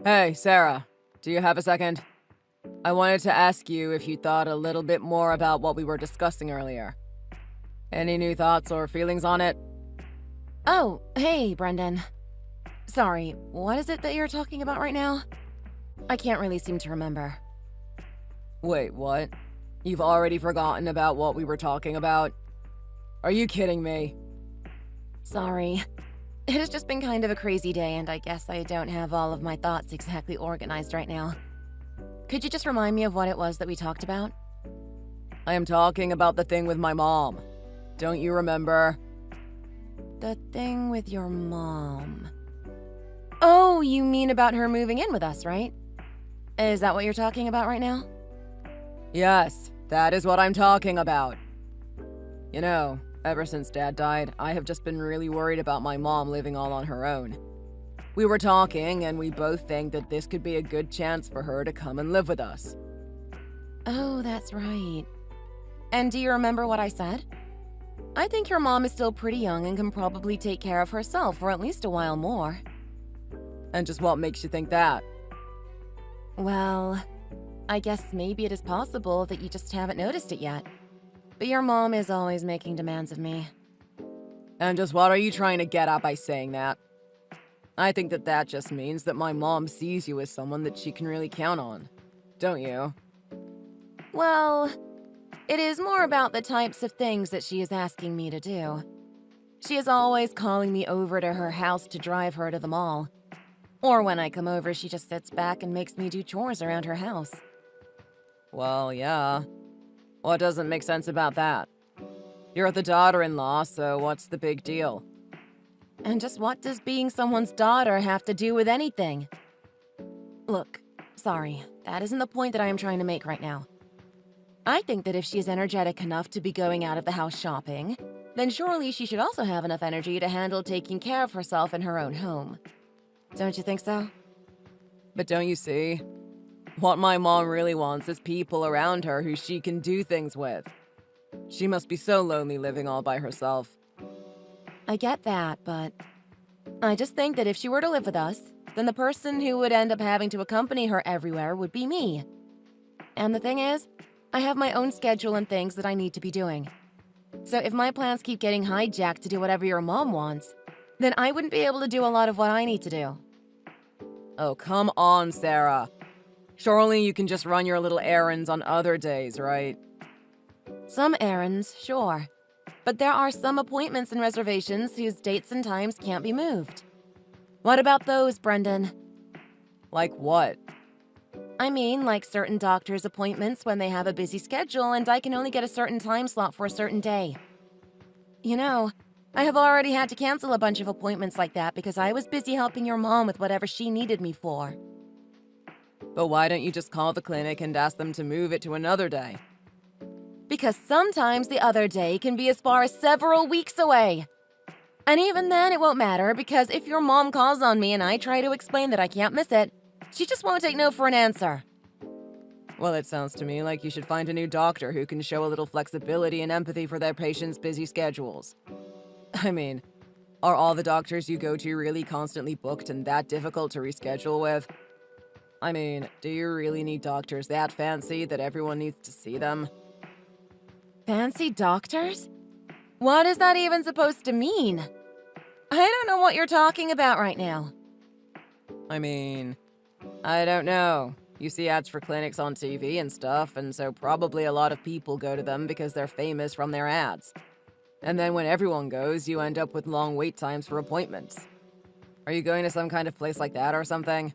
Hey, Sarah, do you have a second? I wanted to ask you if you thought a little bit more about what we were discussing earlier. Any new thoughts or feelings on it? Oh, hey, Brendan. Sorry, what is it that you're talking about right now? I can't really seem to remember. Wait, what? You've already forgotten about what we were talking about? Are you kidding me? Sorry. It has just been kind of a crazy day, and I guess I don't have all of my thoughts exactly organized right now. Could you just remind me of what it was that we talked about? I am talking about the thing with my mom. Don't you remember? The thing with your mom. Oh, you mean about her moving in with us, right? Is that what you're talking about right now? Yes, that is what I'm talking about. You know, ever since Dad died, I have just been really worried about my mom living all on her own. We were talking, and we both think that this could be a good chance for her to come and live with us. Oh, that's right. And do you remember what I said? I think your mom is still pretty young and can probably take care of herself for at least a while more. And just what makes you think that? Well, I guess maybe it is possible that you just haven't noticed it yet. But your mom is always making demands of me. And just what are you trying to get at by saying that? I think that just means that my mom sees you as someone that she can really count on. Don't you? Well, it is more about the types of things that she is asking me to do. She is always calling me over to her house to drive her to the mall. Or when I come over, she just sits back and makes me do chores around her house. Well, yeah. What doesn't make sense about that? You're the daughter-in-law, so what's the big deal? And just what does being someone's daughter have to do with anything? Look, sorry, that isn't the point that I am trying to make right now. I think that if she is energetic enough to be going out of the house shopping, then surely she should also have enough energy to handle taking care of herself in her own home. Don't you think so? But don't you see? What my mom really wants is people around her who she can do things with. She must be so lonely living all by herself. I get that, but I just think that if she were to live with us, then the person who would end up having to accompany her everywhere would be me. And the thing is, I have my own schedule and things that I need to be doing. So if my plans keep getting hijacked to do whatever your mom wants, then I wouldn't be able to do a lot of what I need to do. Oh, come on, Sarah. Surely you can just run your little errands on other days, right? Some errands, sure. But there are some appointments and reservations whose dates and times can't be moved. What about those, Brendan? Like what? I mean, like certain doctor's appointments when they have a busy schedule and I can only get a certain time slot for a certain day. You know, I have already had to cancel a bunch of appointments like that because I was busy helping your mom with whatever she needed me for. But why don't you just call the clinic and ask them to move it to another day? Because sometimes the other day can be as far as several weeks away. And even then, it won't matter because if your mom calls on me and I try to explain that I can't miss it, she just won't take no for an answer. Well, it sounds to me like you should find a new doctor who can show a little flexibility and empathy for their patients' busy schedules. I mean, are all the doctors you go to really constantly booked and that difficult to reschedule with? I mean, do you really need doctors that fancy that everyone needs to see them? Fancy doctors? What is that even supposed to mean? I don't know what you're talking about right now. I mean, I don't know. You see ads for clinics on TV and stuff, and so probably a lot of people go to them because they're famous from their ads. And then when everyone goes, you end up with long wait times for appointments. Are you going to some kind of place like that or something?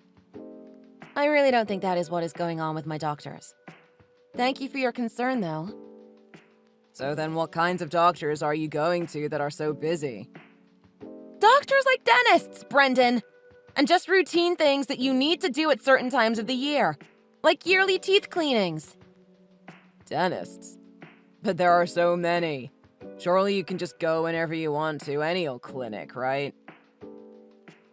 I really don't think that is what is going on with my doctors. Thank you for your concern, though. So then what kinds of doctors are you going to that are so busy? Doctors like dentists, Brendan! And just routine things that you need to do at certain times of the year, like yearly teeth cleanings. Dentists? But there are so many. Surely you can just go whenever you want to any old clinic, right?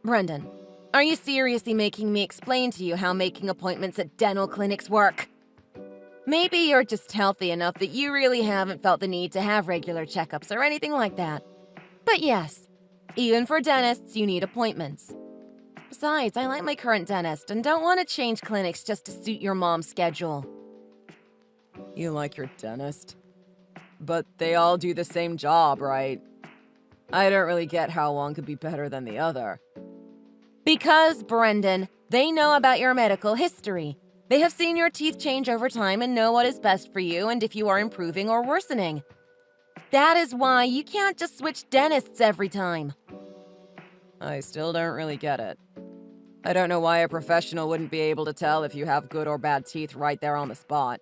Brendan, are you seriously making me explain to you how making appointments at dental clinics work? Maybe you're just healthy enough that you really haven't felt the need to have regular checkups or anything like that. But yes, even for dentists, you need appointments. Besides, I like my current dentist and don't want to change clinics just to suit your mom's schedule. You like your dentist? But they all do the same job, right? I don't really get how one could be better than the other. Because, Brendan, they know about your medical history. They have seen your teeth change over time and know what is best for you and if you are improving or worsening. That is why you can't just switch dentists every time. I still don't really get it. I don't know why a professional wouldn't be able to tell if you have good or bad teeth right there on the spot.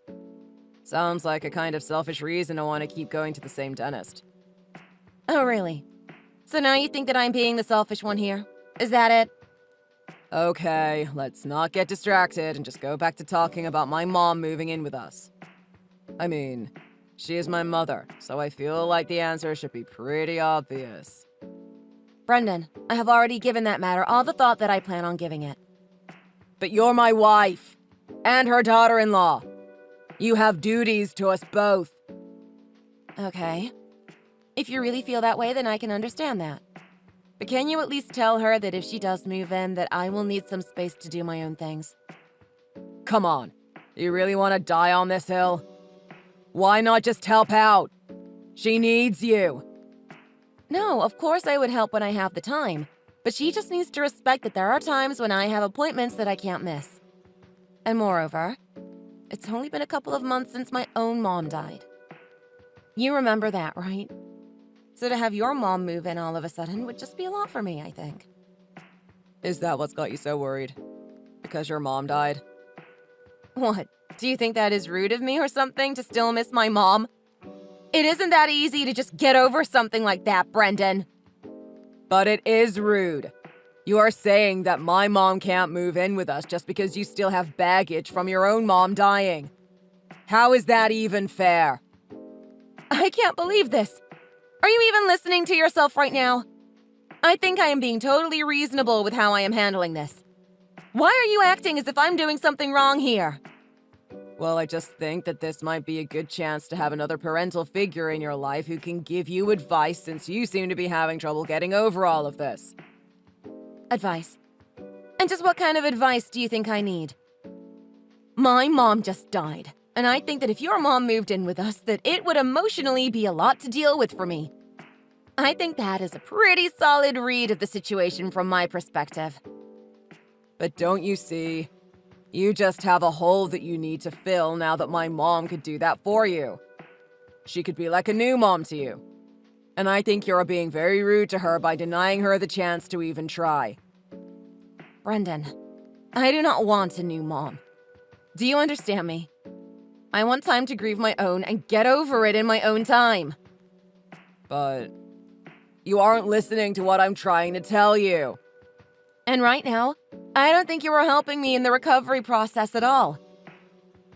Sounds like a kind of selfish reason to want to keep going to the same dentist. Oh, really? So now you think that I'm being the selfish one here? Is that it? Okay, let's not get distracted and just go back to talking about my mom moving in with us. I mean, she is my mother, so I feel like the answer should be pretty obvious. Brendan, I have already given that matter all the thought that I plan on giving it. But you're my wife, and her daughter-in-law. You have duties to us both. Okay. If you really feel that way, then I can understand that. But can you at least tell her that if she does move in, that I will need some space to do my own things? Come on, you really want to die on this hill? Why not just help out? She needs you. No, of course I would help when I have the time. But she just needs to respect that there are times when I have appointments that I can't miss. And moreover, it's only been a couple of months since my own mom died. You remember that, right? So to have your mom move in all of a sudden would just be a lot for me, I think. Is that what's got you so worried? Because your mom died? What? Do you think that is rude of me or something to still miss my mom? It isn't that easy to just get over something like that, Brendan. But it is rude. You are saying that my mom can't move in with us just because you still have baggage from your own mom dying. How is that even fair? I can't believe this. Are you even listening to yourself right now? I think I am being totally reasonable with how I am handling this. Why are you acting as if I'm doing something wrong here? Well, I just think that this might be a good chance to have another parental figure in your life who can give you advice since you seem to be having trouble getting over all of this. Advice? And just what kind of advice do you think I need? My mom just died, and I think that if your mom moved in with us, that it would emotionally be a lot to deal with for me. I think that is a pretty solid read of the situation from my perspective. But don't you see? You just have a hole that you need to fill now that my mom could do that for you. She could be like a new mom to you. And I think you're being very rude to her by denying her the chance to even try. Brendan, I do not want a new mom. Do you understand me? I want time to grieve my own and get over it in my own time. But you aren't listening to what I'm trying to tell you. And right now, I don't think you are helping me in the recovery process at all.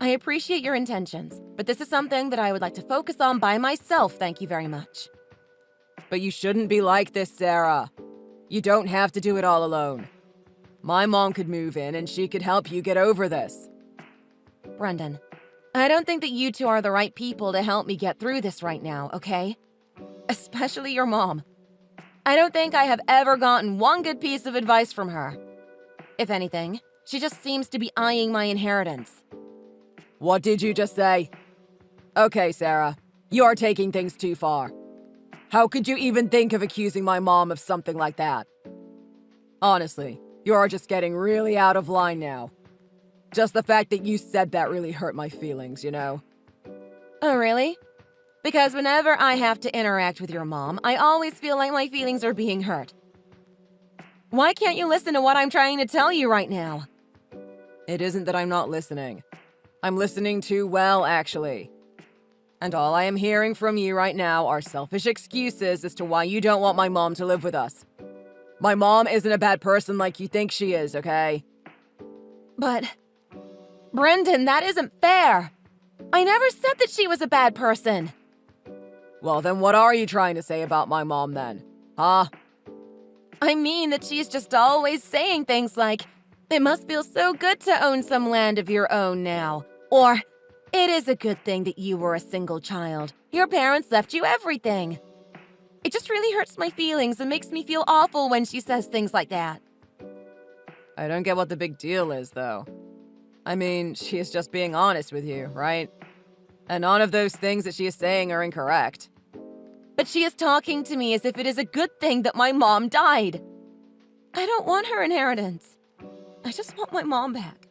I appreciate your intentions, but this is something that I would like to focus on by myself, thank you very much. But you shouldn't be like this, Sarah. You don't have to do it all alone. My mom could move in and she could help you get over this. Brendan, I don't think that you two are the right people to help me get through this right now, okay? Especially your mom. I don't think I have ever gotten one good piece of advice from her. If anything, she just seems to be eyeing my inheritance. What did you just say? Okay, Sarah, you are taking things too far. How could you even think of accusing my mom of something like that? Honestly, you are just getting really out of line now. Just the fact that you said that really hurt my feelings, you know? Oh, really? Because whenever I have to interact with your mom, I always feel like my feelings are being hurt. Why can't you listen to what I'm trying to tell you right now? It isn't that I'm not listening. I'm listening too well, actually. And all I am hearing from you right now are selfish excuses as to why you don't want my mom to live with us. My mom isn't a bad person like you think she is, okay? But, Brendan, that isn't fair. I never said that she was a bad person. Well, then what are you trying to say about my mom then? Huh? I mean that she's just always saying things like, it must feel so good to own some land of your own now. Or, it is a good thing that you were a single child. Your parents left you everything. It just really hurts my feelings and makes me feel awful when she says things like that. I don't get what the big deal is, though. I mean, she is just being honest with you, right? And none of those things that she is saying are incorrect. But she is talking to me as if it is a good thing that my mom died. I don't want her inheritance. I just want my mom back.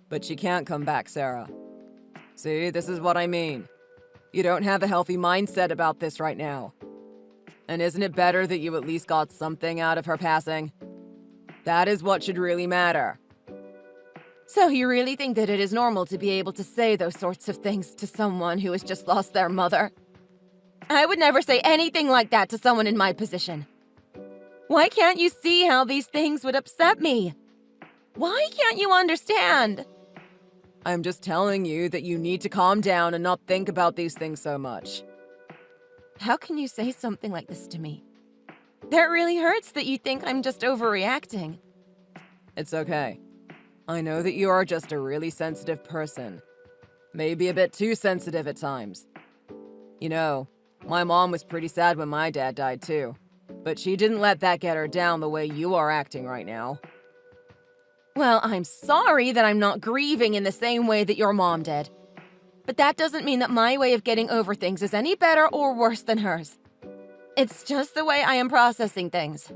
But she can't come back, Sarah. See, this is what I mean. You don't have a healthy mindset about this right now. And isn't it better that you at least got something out of her passing? That is what should really matter. So you really think that it is normal to be able to say those sorts of things to someone who has just lost their mother? I would never say anything like that to someone in my position. Why can't you see how these things would upset me? Why can't you understand? I'm just telling you that you need to calm down and not think about these things so much. How can you say something like this to me? That really hurts that you think I'm just overreacting. It's okay. I know that you are just a really sensitive person. Maybe a bit too sensitive at times. You know, my mom was pretty sad when my dad died too. But she didn't let that get her down the way you are acting right now. Well, I'm sorry that I'm not grieving in the same way that your mom did. But that doesn't mean that my way of getting over things is any better or worse than hers. It's just the way I am processing things.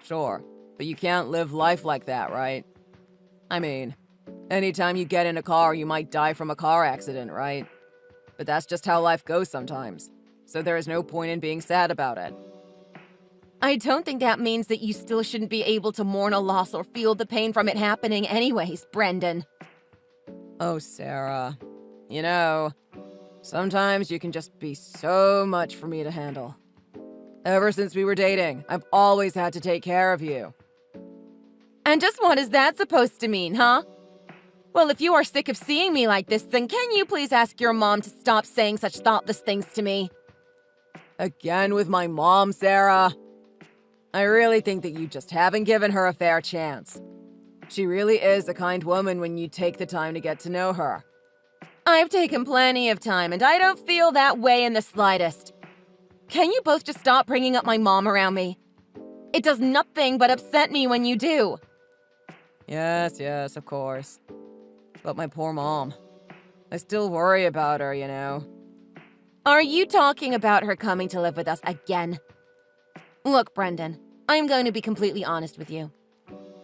Sure, but you can't live life like that, right? I mean, anytime you get in a car, you might die from a car accident, right? But that's just how life goes sometimes. So there is no point in being sad about it. I don't think that means that you still shouldn't be able to mourn a loss or feel the pain from it happening anyways, Brendan. Oh, Sarah. You know, sometimes you can just be so much for me to handle. Ever since we were dating, I've always had to take care of you. And just what is that supposed to mean, huh? Well, if you are sick of seeing me like this, then can you please ask your mom to stop saying such thoughtless things to me? Again with my mom, Sarah? I really think that you just haven't given her a fair chance. She really is a kind woman when you take the time to get to know her. I've taken plenty of time, and I don't feel that way in the slightest. Can you both just stop bringing up my mom around me? It does nothing but upset me when you do. Yes, of course. But my poor mom. I still worry about her, you know. Are you talking about her coming to live with us again? Look, Brendan, I'm going to be completely honest with you.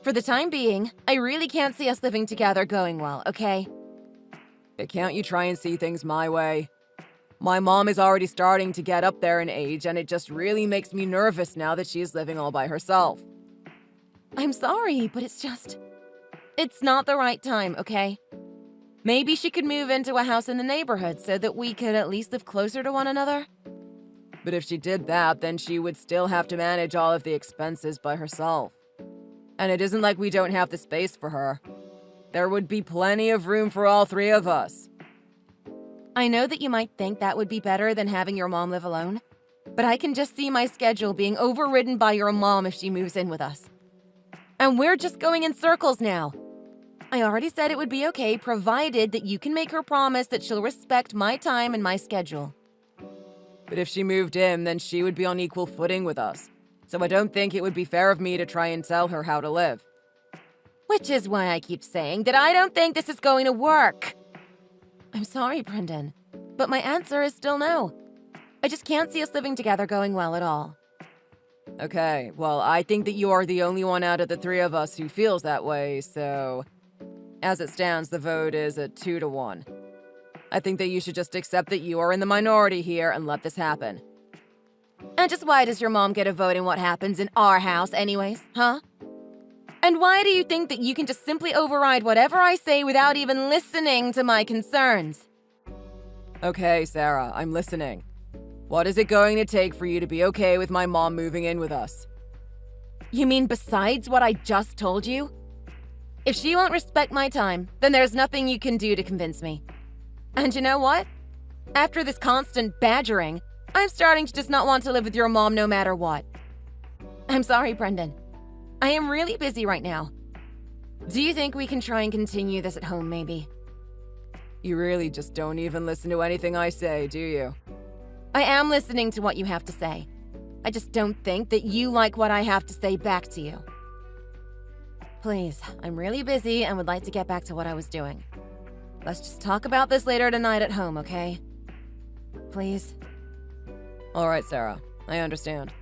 For the time being, I really can't see us living together going well, okay? But can't you try and see things my way? My mom is already starting to get up there in age, and it just really makes me nervous now that she's living all by herself. I'm sorry, but it's not the right time, okay? Maybe she could move into a house in the neighborhood so that we could at least live closer to one another? But if she did that, then she would still have to manage all of the expenses by herself. And it isn't like we don't have the space for her. There would be plenty of room for all three of us. I know that you might think that would be better than having your mom live alone, but I can just see my schedule being overridden by your mom if she moves in with us. And we're just going in circles now. I already said it would be okay, provided that you can make her promise that she'll respect my time and my schedule. But if she moved in, then she would be on equal footing with us. So I don't think it would be fair of me to try and tell her how to live. Which is why I keep saying that I don't think this is going to work. I'm sorry, Brendan, but my answer is still no. I just can't see us living together going well at all. Okay, well, I think that you are the only one out of the three of us who feels that way, so... As it stands, the vote is a 2-1. I think that you should just accept that you are in the minority here and let this happen. And just why does your mom get a vote in what happens in our house anyways, huh? And why do you think that you can just simply override whatever I say without even listening to my concerns? Okay, Sarah, I'm listening. What is it going to take for you to be okay with my mom moving in with us? You mean besides what I just told you? If she won't respect my time, then there's nothing you can do to convince me. And you know what? After this constant badgering, I'm starting to just not want to live with your mom no matter what. I'm sorry, Brendan. I am really busy right now. Do you think we can try and continue this at home, maybe? You really just don't even listen to anything I say, do you? I am listening to what you have to say. I just don't think that you like what I have to say back to you. Please, I'm really busy and would like to get back to what I was doing. Let's just talk about this later tonight at home, okay? Please? All right, Sarah, I understand.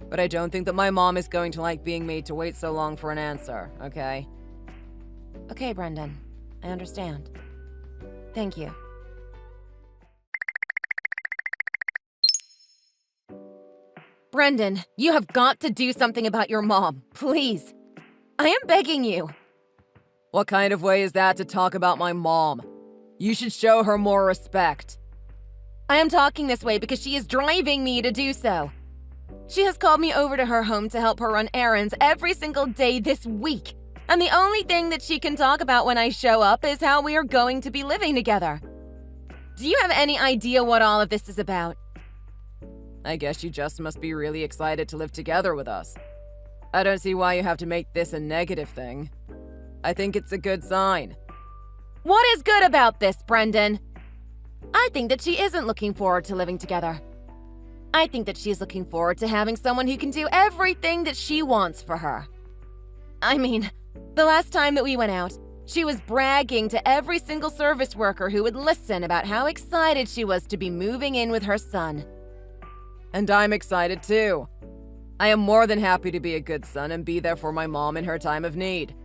But I don't think that my mom is going to like being made to wait so long for an answer, okay? Okay, Brendan. I understand. Thank you. Brendan, you have got to do something about your mom, please. I am begging you. What kind of way is that to talk about my mom? You should show her more respect. I am talking this way because she is driving me to do so. She has called me over to her home to help her run errands every single day this week. And the only thing that she can talk about when I show up is how we are going to be living together. Do you have any idea what all of this is about? I guess you just must be really excited to live together with us. I don't see why you have to make this a negative thing. I think it's a good sign. What is good about this, Brendan? I think that she isn't looking forward to living together. I think that she is looking forward to having someone who can do everything that she wants for her. I mean, the last time that we went out, she was bragging to every single service worker who would listen about how excited she was to be moving in with her son. And I'm excited too. I am more than happy to be a good son and be there for my mom in her time of need.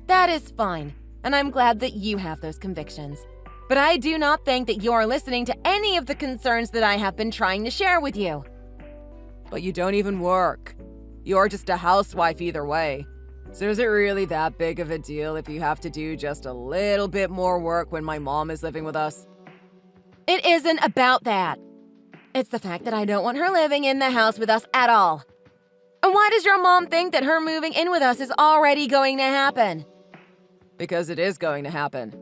That is fine, and I'm glad that you have those convictions. But I do not think that you are listening to any of the concerns that I have been trying to share with you. But you don't even work. You're just a housewife either way. So is it really that big of a deal if you have to do just a little bit more work when my mom is living with us? It isn't about that. It's the fact that I don't want her living in the house with us at all. And why does your mom think that her moving in with us is already going to happen? Because it is going to happen.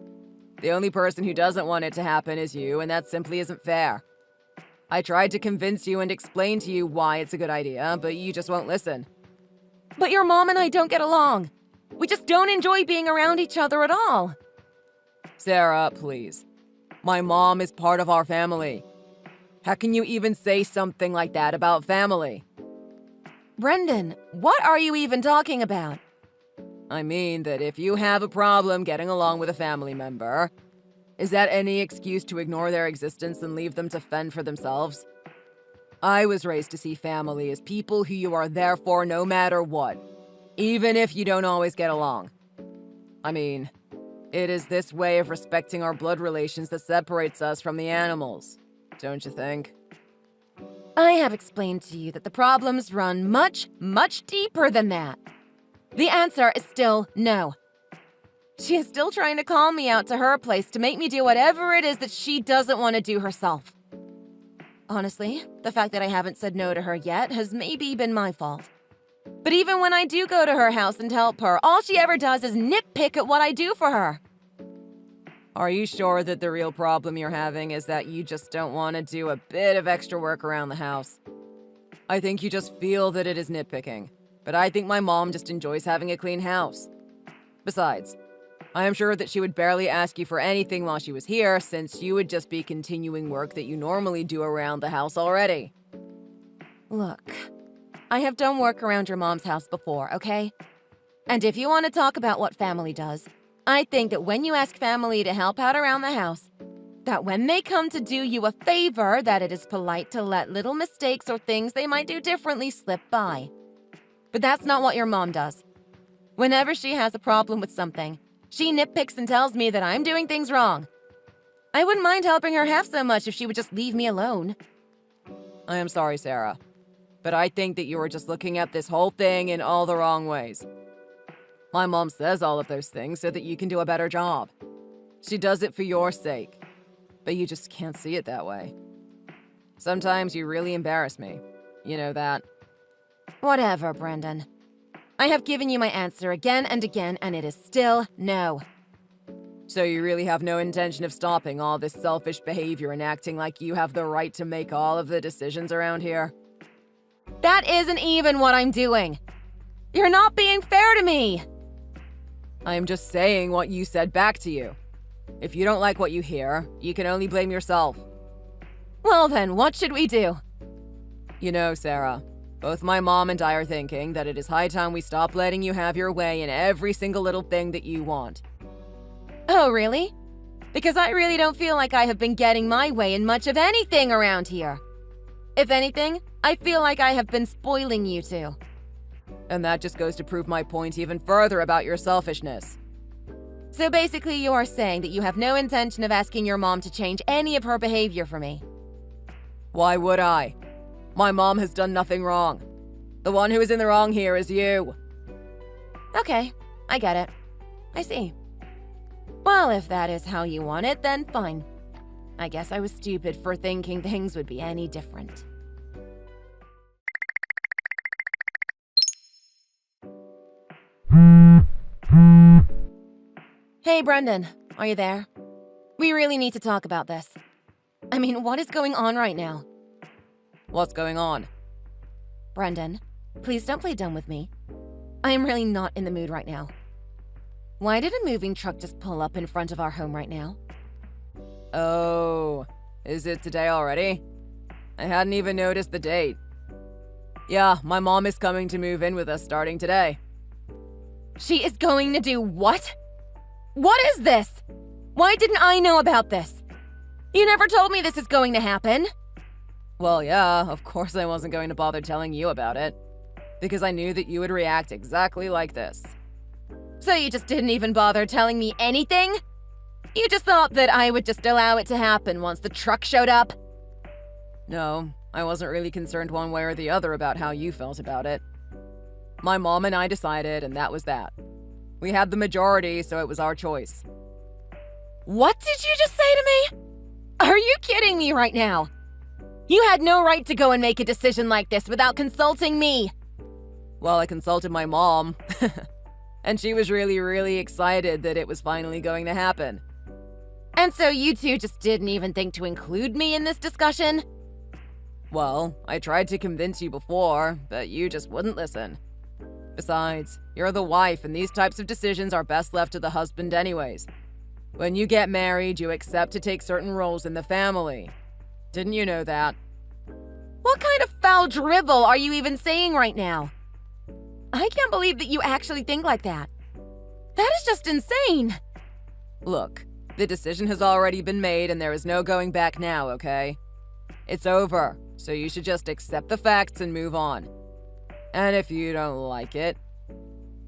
The only person who doesn't want it to happen is you, and that simply isn't fair. I tried to convince you and explain to you why it's a good idea, but you just won't listen. But your mom and I don't get along. We just don't enjoy being around each other at all. Sarah, please. My mom is part of our family. How can you even say something like that about family? Brendan, what are you even talking about? I mean that if you have a problem getting along with a family member, is that any excuse to ignore their existence and leave them to fend for themselves? I was raised to see family as people who you are there for no matter what, even if you don't always get along. I mean, it is this way of respecting our blood relations that separates us from the animals, don't you think? I have explained to you that the problems run much, much deeper than that. The answer is still no. She is still trying to call me out to her place to make me do whatever it is that she doesn't want to do herself. Honestly, the fact that I haven't said no to her yet has maybe been my fault. But even when I do go to her house and help her, all she ever does is nitpick at what I do for her. Are you sure that the real problem you're having is that you just don't want to do a bit of extra work around the house? I think you just feel that it is nitpicking, but I think my mom just enjoys having a clean house. Besides, I am sure that she would barely ask you for anything while she was here, since you would just be continuing work that you normally do around the house already. Look, I have done work around your mom's house before, okay? And if you want to talk about what family does, I think that when you ask family to help out around the house, that when they come to do you a favor, that it is polite to let little mistakes or things they might do differently slip by. But that's not what your mom does. Whenever she has a problem with something, she nitpicks and tells me that I'm doing things wrong. I wouldn't mind helping her half so much if she would just leave me alone. I am sorry, Sarah, but I think that you are just looking at this whole thing in all the wrong ways. My mom says all of those things so that you can do a better job. She does it for your sake, but you just can't see it that way. Sometimes you really embarrass me. You know that. Whatever, Brendan. I have given you my answer again and again, and it is still no. So you really have no intention of stopping all this selfish behavior and acting like you have the right to make all of the decisions around here? That isn't even what I'm doing. You're not being fair to me. I am just saying what you said back to you. If you don't like what you hear, you can only blame yourself. Well then, what should we do? You know, Sarah, Both my mom and I are thinking that it is high time we stop letting you have your way in every single little thing that you want. Oh, really? Because I really don't feel like I have been getting my way in much of anything around here. If anything, I feel like I have been spoiling you two. And that just goes to prove my point even further about your selfishness. So basically, you are saying that you have no intention of asking your mom to change any of her behavior for me. Why would I? My mom has done nothing wrong. The one who is in the wrong here is you. Okay, I get it. I see. Well, if that is how you want it, then fine. I guess I was stupid for thinking things would be any different. Hey, Brendan, are you there? We really need to talk about this. I mean, what is going on right now? What's going on? Brendan, please don't play dumb with me. I am really not in the mood right now. Why did a moving truck just pull up in front of our home right now? Oh, is it today already? I hadn't even noticed the date. Yeah, my mom is coming to move in with us starting today. She is going to do what? What is this? Why didn't I know about this? You never told me this is going to happen. Well, yeah, of course I wasn't going to bother telling you about it. Because I knew that you would react exactly like this. So you just didn't even bother telling me anything? You just thought that I would just allow it to happen once the truck showed up? No, I wasn't really concerned one way or the other about how you felt about it. My mom and I decided, and that was that. We had the majority, so it was our choice. What did you just say to me? Are you kidding me right now? You had no right to go and make a decision like this without consulting me. Well, I consulted my mom. And she was really excited that it was finally going to happen. And so you two just didn't even think to include me in this discussion? Well, I tried to convince you before, but you just wouldn't listen. Besides, you're the wife, and these types of decisions are best left to the husband anyways. When you get married, you accept to take certain roles in the family. Didn't you know that? What kind of foul drivel are you even saying right now? I can't believe that you actually think like that. That is just insane. Look, the decision has already been made and there is no going back now, okay? It's over, so you should just accept the facts and move on. And if you don't like it,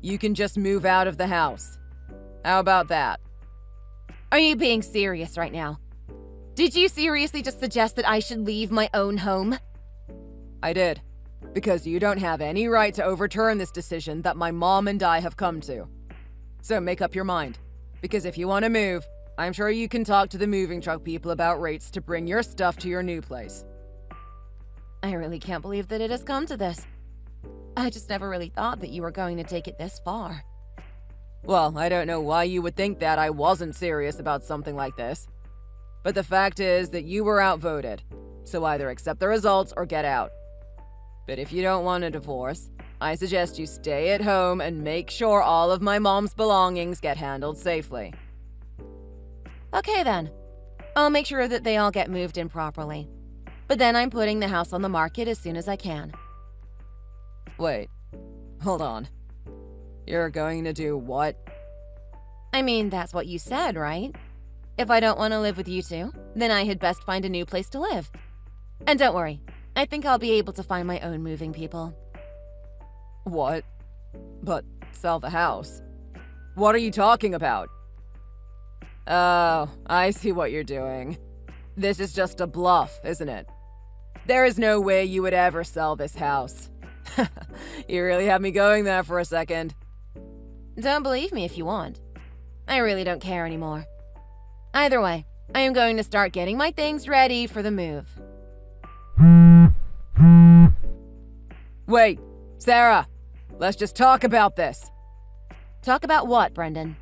you can just move out of the house. How about that? Are you being serious right now? Did you seriously just suggest that I should leave my own home? I did. Because you don't have any right to overturn this decision that my mom and I have come to. So make up your mind. Because if you want to move, I'm sure you can talk to the moving truck people about rates to bring your stuff to your new place. I really can't believe that it has come to this. I just never really thought that you were going to take it this far. Well, I don't know why you would think that I wasn't serious about something like this. But the fact is that you were outvoted. So either accept the results or get out. But if you don't want a divorce, I suggest you stay at home and make sure all of my mom's belongings get handled safely. Okay then. I'll make sure that they all get moved in properly. But then I'm putting the house on the market as soon as I can. Wait, hold on. You're going to do what? I mean, that's what you said, right? If I don't want to live with you two, then I had best find a new place to live. And don't worry, I think I'll be able to find my own moving people. What? But sell the house? What are you talking about? Oh, I see what you're doing. This is just a bluff, isn't it? There is no way you would ever sell this house. You really had me going there for a second. Don't believe me if you want. I really don't care anymore. Either way, I am going to start getting my things ready for the move. Wait, Sarah, let's just talk about this. Talk about what, Brendan?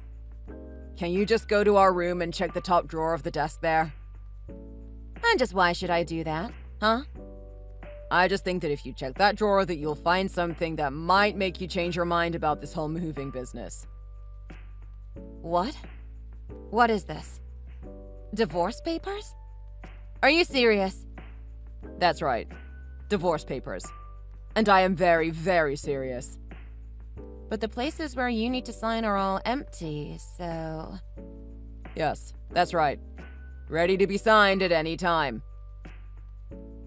Can you just go to our room and check the top drawer of the desk there? And just why should I do that, huh? I just think that if you check that drawer that you'll find something that might make you change your mind about this whole moving business. What? What is this? Divorce papers? Are you serious? That's right. Divorce papers. And I am very, very serious. But the places where you need to sign are all empty, so... Yes, that's right. Ready to be signed at any time.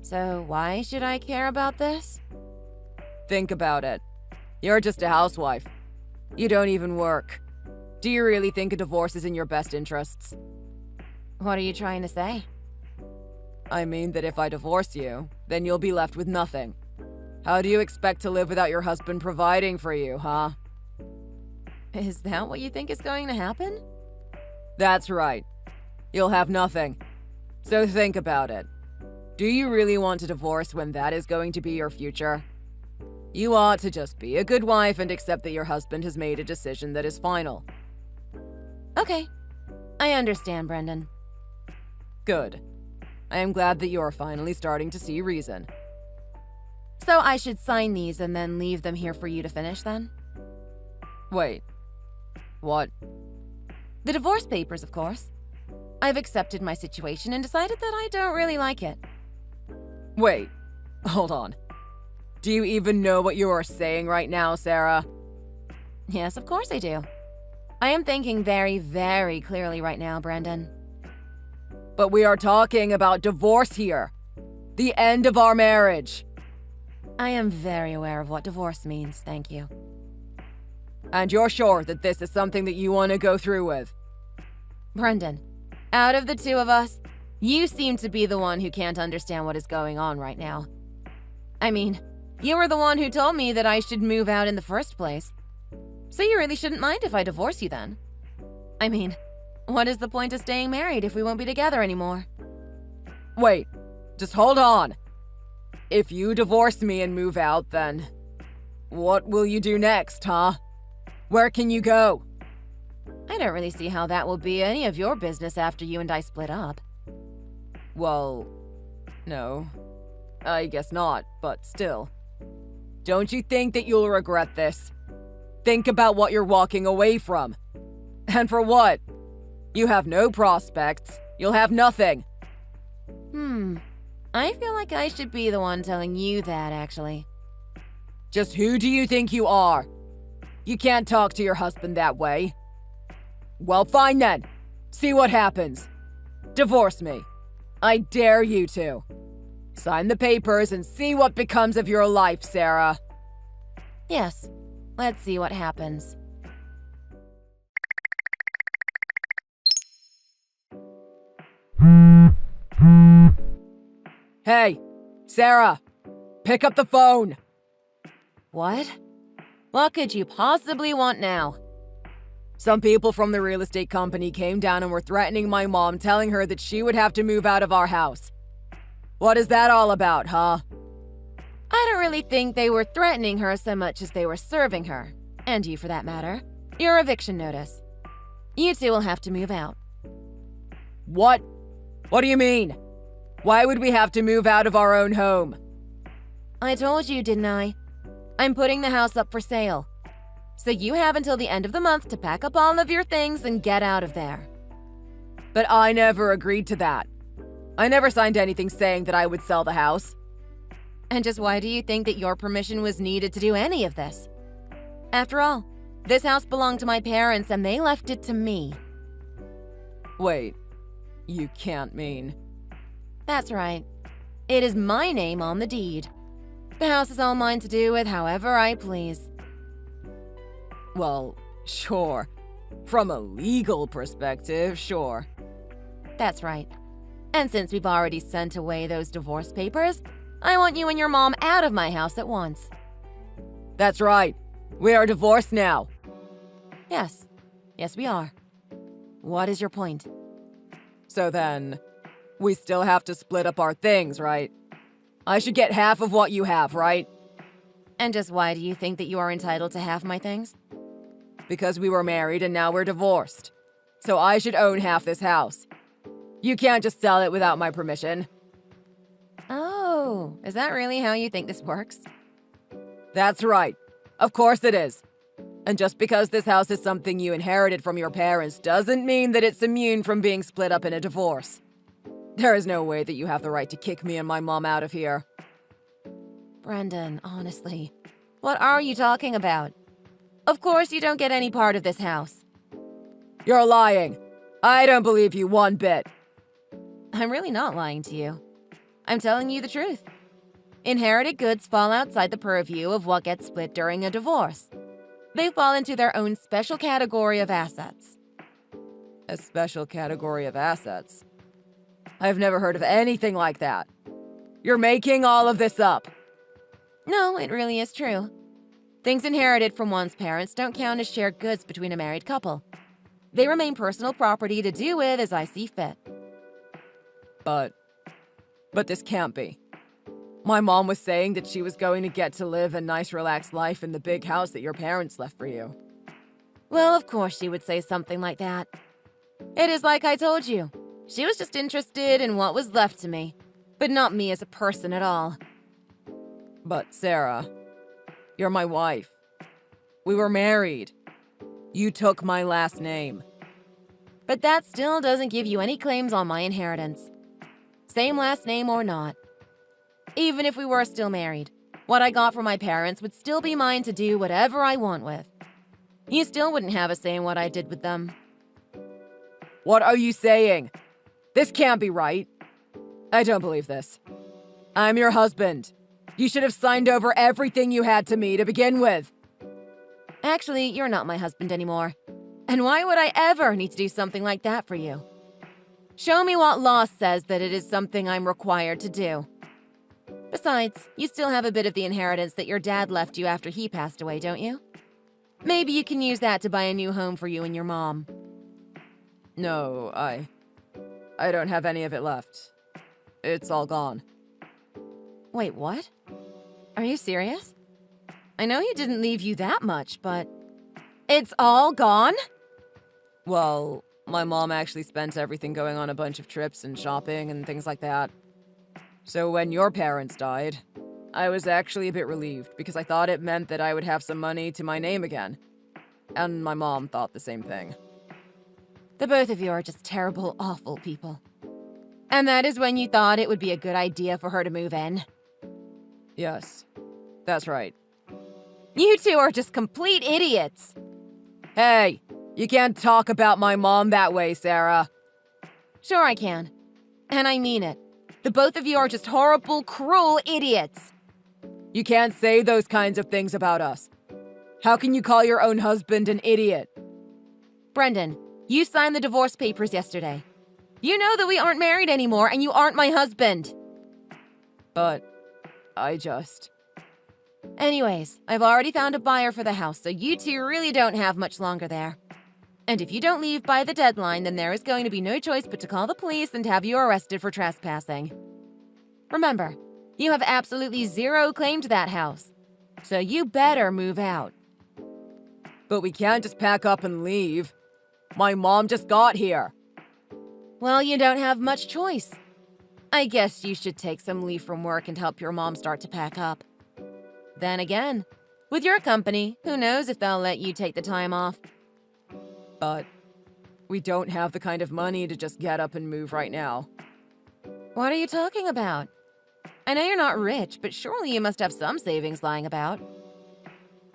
So why should I care about this? Think about it. You're just a housewife. You don't even work. Do you really think a divorce is in your best interests? What are you trying to say? I mean that if I divorce you, then you'll be left with nothing. How do you expect to live without your husband providing for you, huh? Is that what you think is going to happen? That's right. You'll have nothing. So think about it. Do you really want a divorce when that is going to be your future? You ought to just be a good wife and accept that your husband has made a decision that is final. Okay. I understand, Brendan. Good. I am glad that you are finally starting to see reason. So I should sign these and then leave them here for you to finish, then? Wait. What? The divorce papers, of course. I've accepted my situation and decided that I don't really like it. Wait. Hold on. Do you even know what you are saying right now, Sarah? Yes, of course I do. I am thinking very, very clearly right now, Brendan. But we are talking about divorce here. The end of our marriage. I am very aware of what divorce means, thank you. And you're sure that this is something that you want to go through with? Brendan, out of the two of us, you seem to be the one who can't understand what is going on right now. I mean, you were the one who told me that I should move out in the first place. So you really shouldn't mind if I divorce you then. I mean, what is the point of staying married if we won't be together anymore? Wait, just hold on. If you divorce me and move out, then what will you do next, huh? Where can you go? I don't really see how that will be any of your business after you and I split up. Well, no. I guess not, but still. Don't you think that you'll regret this? Think about what you're walking away from. And for what? You have no prospects. You'll have nothing. I feel like I should be the one telling you that, actually. Just who do you think you are? You can't talk to your husband that way. Well, fine then. See what happens. Divorce me. I dare you to. Sign the papers and see what becomes of your life, Sarah. Yes, let's see what happens. Hey, Sarah, pick up the phone. What? What could you possibly want now? Some people from the real estate company came down and were threatening my mom, telling her that she would have to move out of our house. What is that all about, huh? I don't really think they were threatening her so much as they were serving her, and you for that matter, your eviction notice. You two will have to move out. What? What do you mean? Why would we have to move out of our own home? I told you, didn't I? I'm putting the house up for sale. So you have until the end of the month to pack up all of your things and get out of there. But I never agreed to that. I never signed anything saying that I would sell the house. And just why do you think that your permission was needed to do any of this? After all, this house belonged to my parents and they left it to me. Wait, you can't mean... That's right. It is my name on the deed. The house is all mine to do with however I please. Well, sure. From a legal perspective, sure. That's right. And since we've already sent away those divorce papers, I want you and your mom out of my house at once. That's right. We are divorced now. Yes. Yes, we are. What is your point? So then, we still have to split up our things, right? I should get half of what you have, right? And just why do you think that you are entitled to half my things? Because we were married and now we're divorced. So I should own half this house. You can't just sell it without my permission. Oh, is that really how you think this works? That's right. Of course it is. And just because this house is something you inherited from your parents doesn't mean that it's immune from being split up in a divorce. There is no way that you have the right to kick me and my mom out of here. Brendan, honestly, what are you talking about? Of course you don't get any part of this house. You're lying. I don't believe you one bit. I'm really not lying to you. I'm telling you the truth. Inherited goods fall outside the purview of what gets split during a divorce. They fall into their own special category of assets. A special category of assets? I've never heard of anything like that. You're making all of this up. No, it really is true. Things inherited from one's parents don't count as shared goods between a married couple. They remain personal property to do with as I see fit. But this can't be. My mom was saying that she was going to get to live a nice, relaxed life in the big house that your parents left for you. Well, of course she would say something like that. It is like I told you. She was just interested in what was left to me, but not me as a person at all. But Sarah, you're my wife. We were married. You took my last name. But that still doesn't give you any claims on my inheritance. Same last name or not. Even if we were still married, what I got from my parents would still be mine to do whatever I want with. You still wouldn't have a say in what I did with them. What are you saying? This can't be right. I don't believe this. I'm your husband. You should have signed over everything you had to me to begin with. Actually, you're not my husband anymore. And why would I ever need to do something like that for you? Show me what law says that it is something I'm required to do. Besides, you still have a bit of the inheritance that your dad left you after he passed away, don't you? Maybe you can use that to buy a new home for you and your mom. No, I don't have any of it left. It's all gone. Wait, what? Are you serious? I know he didn't leave you that much, but it's all gone? Well, my mom actually spent everything going on a bunch of trips and shopping and things like that. So when your parents died, I was actually a bit relieved because I thought it meant that I would have some money to my name again. And my mom thought the same thing. The both of you are just terrible, awful people. And that is when you thought it would be a good idea for her to move in? Yes, that's right. You two are just complete idiots. Hey, you can't talk about my mom that way, Sarah. Sure I can. And I mean it. The both of you are just horrible, cruel idiots. You can't say those kinds of things about us. How can you call your own husband an idiot? Brendan, you signed the divorce papers yesterday. You know that we aren't married anymore and you aren't my husband. But I just... Anyways, I've already found a buyer for the house, so you two really don't have much longer there. And if you don't leave by the deadline, then there is going to be no choice but to call the police and have you arrested for trespassing. Remember, you have absolutely zero claim to that house, so you better move out. But we can't just pack up and leave. My mom just got here. Well, you don't have much choice. I guess you should take some leave from work and help your mom start to pack up. Then again, with your company, who knows if they'll let you take the time off. But we don't have the kind of money to just get up and move right now. What are you talking about? I know you're not rich, but surely you must have some savings lying about.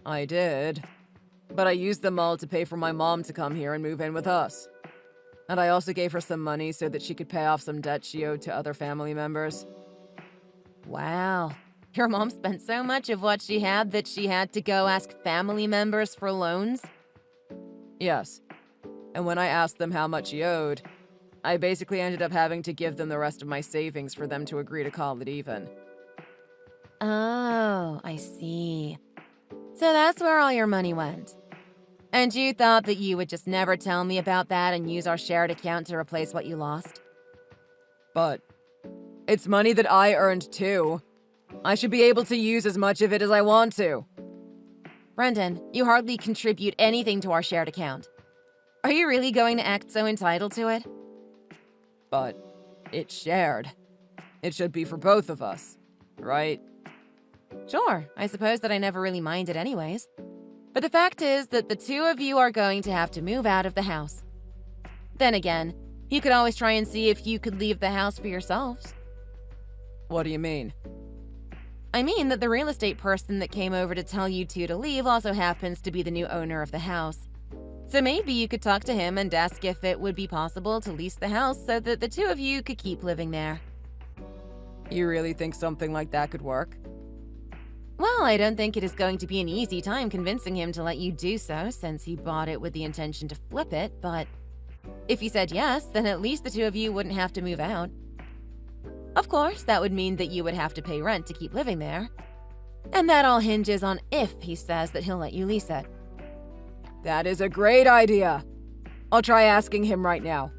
I did. But I used them all to pay for my mom to come here and move in with us. And I also gave her some money so that she could pay off some debt she owed to other family members. Wow. Your mom spent so much of what she had that she had to go ask family members for loans? Yes. And when I asked them how much she owed, I basically ended up having to give them the rest of my savings for them to agree to call it even. Oh, I see. So that's where all your money went. And you thought that you would just never tell me about that and use our shared account to replace what you lost? But it's money that I earned too. I should be able to use as much of it as I want to. Brendan, you hardly contribute anything to our shared account. Are you really going to act so entitled to it? But it's shared. It should be for both of us, right? Sure, I suppose that I never really minded anyways. But the fact is that the two of you are going to have to move out of the house. Then again, you could always try and see if you could leave the house for yourselves. What do you mean? I mean that the real estate person that came over to tell you two to leave also happens to be the new owner of the house. So maybe you could talk to him and ask if it would be possible to lease the house so that the two of you could keep living there. You really think something like that could work? Well, I don't think it is going to be an easy time convincing him to let you do so, since he bought it with the intention to flip it, but if he said yes, then at least the two of you wouldn't have to move out. Of course, that would mean that you would have to pay rent to keep living there. And that all hinges on if he says that he'll let you lease it. That is a great idea. I'll try asking him right now.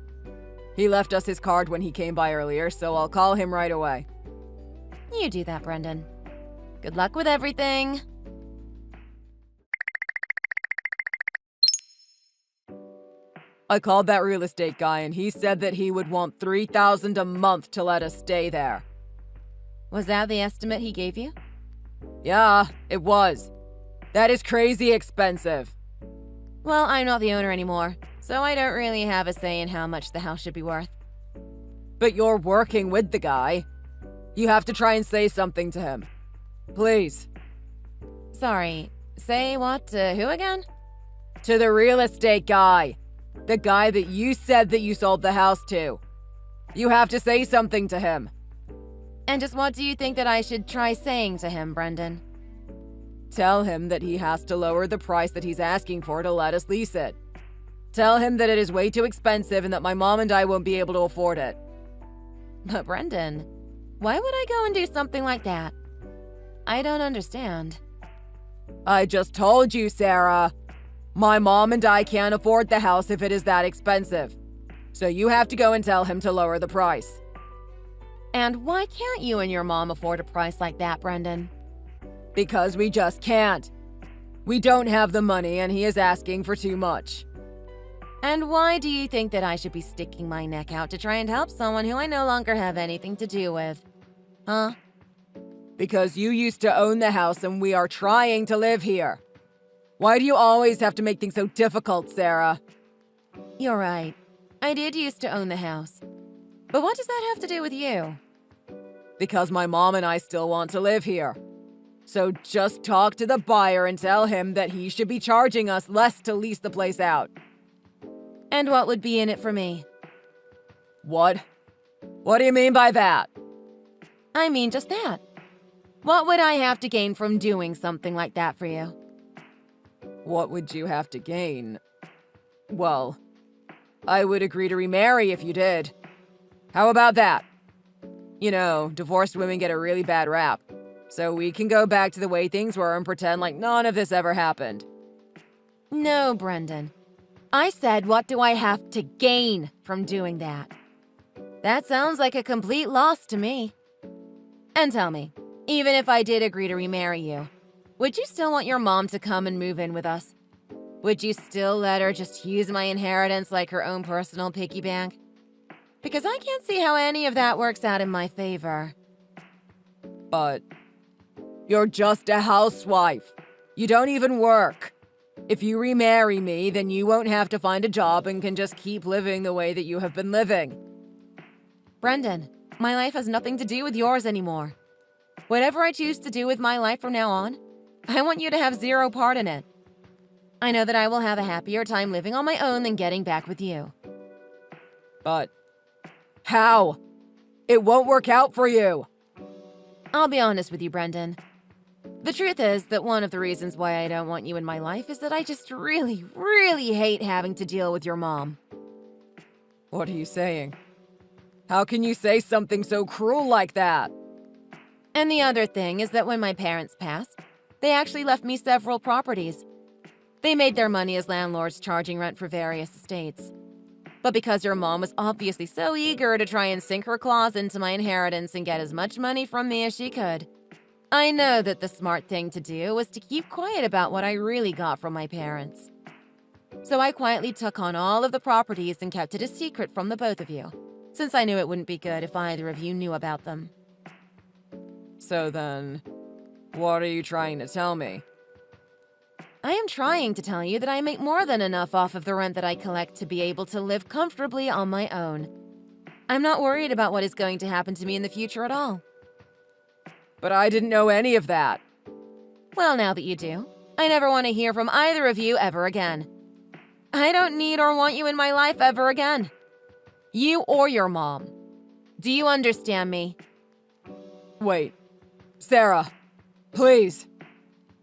He left us his card when he came by earlier, so I'll call him right away. You do that, Brendan. Good luck with everything. I called that real estate guy and he said that he would want $3,000 a month to let us stay there. Was that the estimate he gave you? Yeah, it was. That is crazy expensive. Well, I'm not the owner anymore, so I don't really have a say in how much the house should be worth. But you're working with the guy. You have to try and say something to him. Please. Sorry, say what to who again? To the real estate guy. The guy that you said that you sold the house to. You have to say something to him. And just what do you think that I should try saying to him, Brendan? Tell him that he has to lower the price that he's asking for to let us lease it. Tell him that it is way too expensive and that my mom and I won't be able to afford it. But Brendan, why would I go and do something like that? I don't understand. I just told you, Sarah. My mom and I can't afford the house if it is that expensive. So you have to go and tell him to lower the price. And why can't you and your mom afford a price like that, Brendan? Because we just can't. We don't have the money and he is asking for too much. And why do you think that I should be sticking my neck out to try and help someone who I no longer have anything to do with? Huh? Because you used to own the house and we are trying to live here. Why do you always have to make things so difficult, Sarah? You're right. I did used to own the house. But what does that have to do with you? Because my mom and I still want to live here. So just talk to the buyer and tell him that he should be charging us less to lease the place out. And what would be in it for me? What? What do you mean by that? I mean just that. What would I have to gain from doing something like that for you? What would you have to gain? Well, I would agree to remarry if you did. How about that? You know, divorced women get a really bad rap. So we can go back to the way things were and pretend like none of this ever happened. No, Brendan. I said, what do I have to gain from doing that? That sounds like a complete loss to me. And tell me, even if I did agree to remarry you, would you still want your mom to come and move in with us? Would you still let her just use my inheritance like her own personal piggy bank? Because I can't see how any of that works out in my favor. But you're just a housewife. You don't even work. If you remarry me, then you won't have to find a job and can just keep living the way that you have been living. Brendan, my life has nothing to do with yours anymore. Whatever I choose to do with my life from now on, I want you to have zero part in it. I know that I will have a happier time living on my own than getting back with you. But how? It won't work out for you. I'll be honest with you, Brendan. The truth is that one of the reasons why I don't want you in my life is that I just really, really hate having to deal with your mom. What are you saying? How can you say something so cruel like that? And the other thing is that when my parents passed, they actually left me several properties. They made their money as landlords charging rent for various estates. But because your mom was obviously so eager to try and sink her claws into my inheritance and get as much money from me as she could, I know that the smart thing to do was to keep quiet about what I really got from my parents. So I quietly took on all of the properties and kept it a secret from the both of you, since I knew it wouldn't be good if either of you knew about them. So then, what are you trying to tell me? I am trying to tell you that I make more than enough off of the rent that I collect to be able to live comfortably on my own. I'm not worried about what is going to happen to me in the future at all. But I didn't know any of that. Well, now that you do, I never want to hear from either of you ever again. I don't need or want you in my life ever again. You or your mom. Do you understand me? Wait. Sarah, please.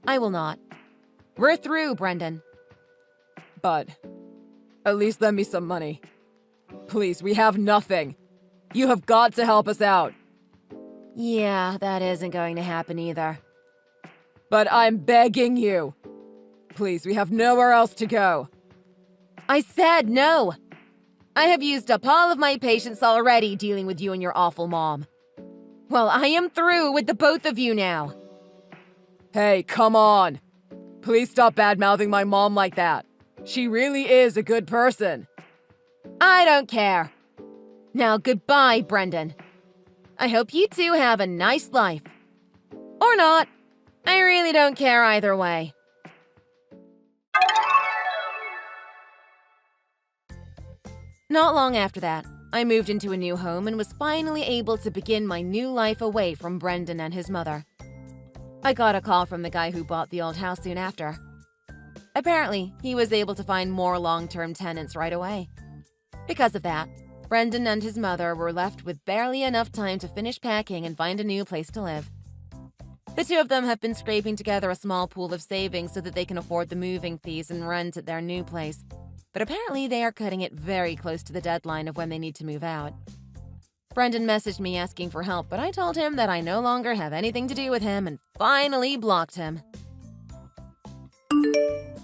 I will not. We're through, Brendan. But at least lend me some money. Please, we have nothing. You have got to help us out. Yeah, that isn't going to happen either. But I'm begging you. Please, we have nowhere else to go. I said no. I have used up all of my patience already dealing with you and your awful mom. Well, I am through with the both of you now. Hey, come on. Please stop bad-mouthing my mom like that. She really is a good person. I don't care. Now goodbye, Brendan. I hope you two have a nice life. Or not. I really don't care either way. Not long after that, I moved into a new home and was finally able to begin my new life away from Brendan and his mother. I got a call from the guy who bought the old house soon after. Apparently, he was able to find more long-term tenants right away. Because of that, Brendan and his mother were left with barely enough time to finish packing and find a new place to live. The two of them have been scraping together a small pool of savings so that they can afford the moving fees and rent at their new place. But apparently they are cutting it very close to the deadline of when they need to move out. Brendan messaged me asking for help, but I told him that I no longer have anything to do with him and finally blocked him.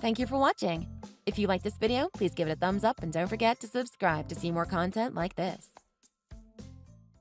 Thank you for watching. If you liked this video, please give it a thumbs up and don't forget to subscribe to see more content like this.